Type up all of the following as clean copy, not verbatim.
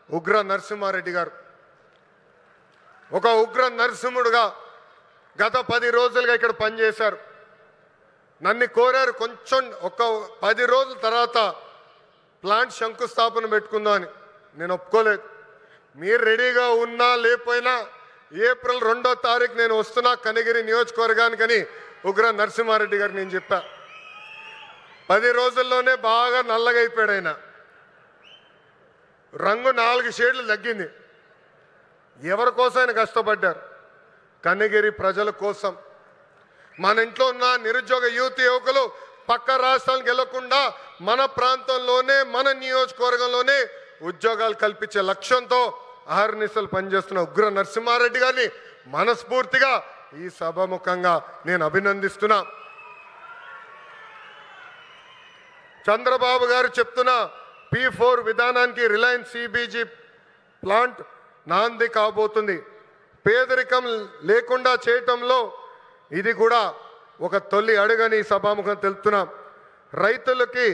ఉగ్ర నరసింహారెడ్డి గారు ఒక ఉగ్ర నరసింహుడుగా గత 10 రోజులుగా ఇక్కడ పనిచేశారు. నన్ను కోరారు కొంచెం ఒక 10 రోజుల తర్వాత ప్లాంట్ శంకుస్థాపన పెట్టుకుందామని. నేను ఒప్పుకోలేదు. మీరు రెడీగా ఉన్నా లేకపోయినా ఏప్రిల్ 2వ తారీఖు నేను వస్తున్నా కనిగిరి నియోజకవర్గానికని ఉగ్ర నరసింహారెడ్డి గారికి నేను చెప్పా. 10 రోజుల్లోనే బాగా నల్లగా అయిపోయాడు ఆయన. రంగు 4 షేడ్లు తగ్గింది. ఎవరి కోసం ఆయన కష్టపడ్డారు? కనిగిరి ప్రజల కోసం. మన ఇంట్లో ఉన్న నిరుద్యోగ యువకులు పక్క రాష్ట్రాలకు వెళ్లకుండా మన ప్రాంతంలోనే మన నియోజకవర్గంలోనే ఉద్యోగాలు కల్పించే లక్ష్యంతో అహర్నిశలు పనిచేస్తున్న ఉగ్ర నరసింహారెడ్డి గారిని మనస్ఫూర్తిగా ఈ సభాముఖంగా నేను అభినందిస్తున్నా. చంద్రబాబు గారు చెప్తున్న P4 విధానానికి రిలయన్స్ CBG ప్లాంట్ నాంది కాబోతుంది. పేదరికం లేకుండా చేయటంలో ఇది కూడా ఒక తొలి అడుగని సభాముఖం తెలుపుతున్నాం. రైతులకి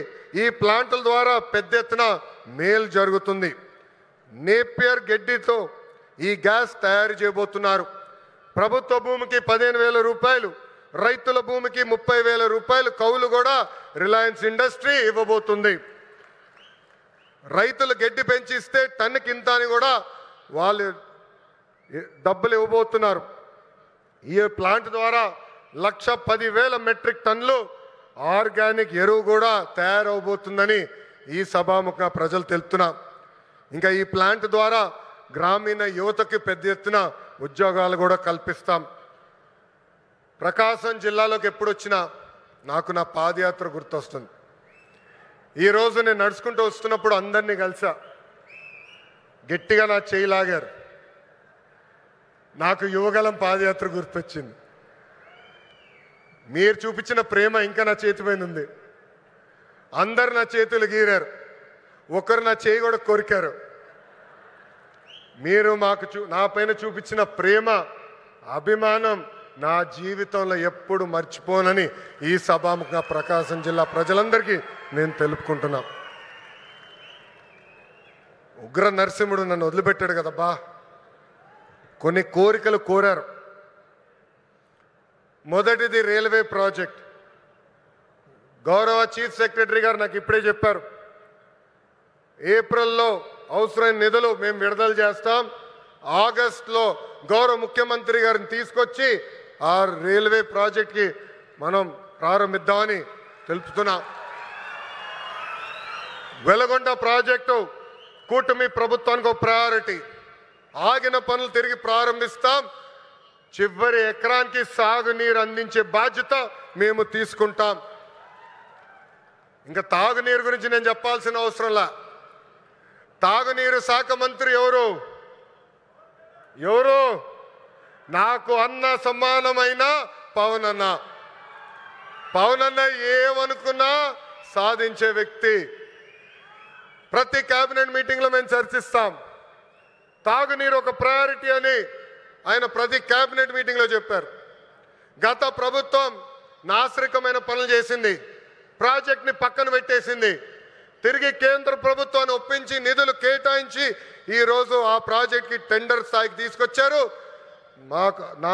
ఈ ప్లాంట్ల ద్వారా పెద్ద ఎత్తున మేలు జరుగుతుంది. నేపియర్ గడ్డితో ఈ గ్యాస్ తయారు చేయబోతున్నారు. ప్రభుత్వ భూమికి 15,000 రూపాయలు, రైతుల భూమికి 30,000 రూపాయలు కౌలు కూడా రిలయన్స్ ఇండస్ట్రీ ఇవ్వబోతుంది. రైతులు గడ్డి పెంచిస్తే టన్నుకింత అని కూడా వాళ్ళు డబ్బులు ఇవ్వబోతున్నారు. ఈ ప్లాంట్ ద్వారా 1,10,000 మెట్రిక్ టన్నులు ఆర్గానిక్ ఎరువు కూడా తయారవబోతుందని ఈ సభాముఖ ప్రజలు తెలుపుతున్నారు. ఇంకా ఈ ప్లాంట్ ద్వారా గ్రామీణ యువతకి పెద్ద ఎత్తున ఉద్యోగాలు కూడా కల్పిస్తాం. ప్రకాశం జిల్లాలోకి ఎప్పుడు వచ్చినా నాకు నా పాదయాత్ర గుర్తొస్తుంది. ఈరోజు నేను నడుచుకుంటూ వస్తున్నప్పుడు అందరినీ కలిసా. గట్టిగా నా చేయి లాగారు. నాకు యువగలం పాదయాత్ర గుర్తొచ్చింది. మీరు చూపించిన ప్రేమ ఇంకా నా చేతి పైన ఉంది. అందరు నా చేతులు గీరారు, ఒకరు నా చేయి కూడా కొరికారు. మీరు నా పైన చూపించిన ప్రేమ, అభిమానం నా జీవితంలో ఎప్పుడు మర్చిపోనని ఈ సభాముఖ ప్రకాశం జిల్లా ప్రజలందరికీ నేను తెలుపుకుంటున్నా. ఉగ్ర నరసింహుడు నన్ను వదిలిపెట్టాడు కదబ్బా. కొన్ని కోరికలు కోరారు. మొదటిది రైల్వే ప్రాజెక్ట్. గౌరవ చీఫ్ సెక్రటరీ గారు నాకు ఇప్పుడే చెప్పారు, ఏప్రిల్లో అవసరమైన నిధులు మేము విడుదల చేస్తాం. ఆగస్టులో గౌరవ ముఖ్యమంత్రి గారిని తీసుకొచ్చి ఆ రైల్వే ప్రాజెక్ట్కి మనం ప్రారంభిద్దామని తెలుపుతున్నాం. వెలగొండ ప్రాజెక్టు కూటమి ప్రభుత్వానికి ఒక ప్రయారిటీ. ఆగిన పనులు తిరిగి ప్రారంభిస్తాం. చివరి ఎకరానికి సాగునీరు అందించే బాధ్యత మేము తీసుకుంటాం. ఇంకా తాగునీరు గురించి నేను చెప్పాల్సిన అవసరంలా. తాగునీరు శాఖ మంత్రి ఎవరు? నాకు అన్న సమానమైన పవన్ అన్న. పవన్ అన్న ఏమనుకున్నా సాధించే వ్యక్తి. ప్రతి కేబినెట్ మీటింగ్లో మేము చర్చిస్తాం. తాగునీరు ఒక ప్రయారిటీ అని ఆయన ప్రతి కేబినెట్ మీటింగ్లో చెప్పారు. గత ప్రభుత్వం నాశరికమైన పనులు చేసింది, ప్రాజెక్ట్ని పక్కన పెట్టేసింది. తిరిగి కేంద్ర ప్రభుత్వాన్ని ఒప్పించి నిధులు కేటాయించి ఈరోజు ఆ ప్రాజెక్ట్కి టెండర్ స్థాయికి తీసుకొచ్చారు. నా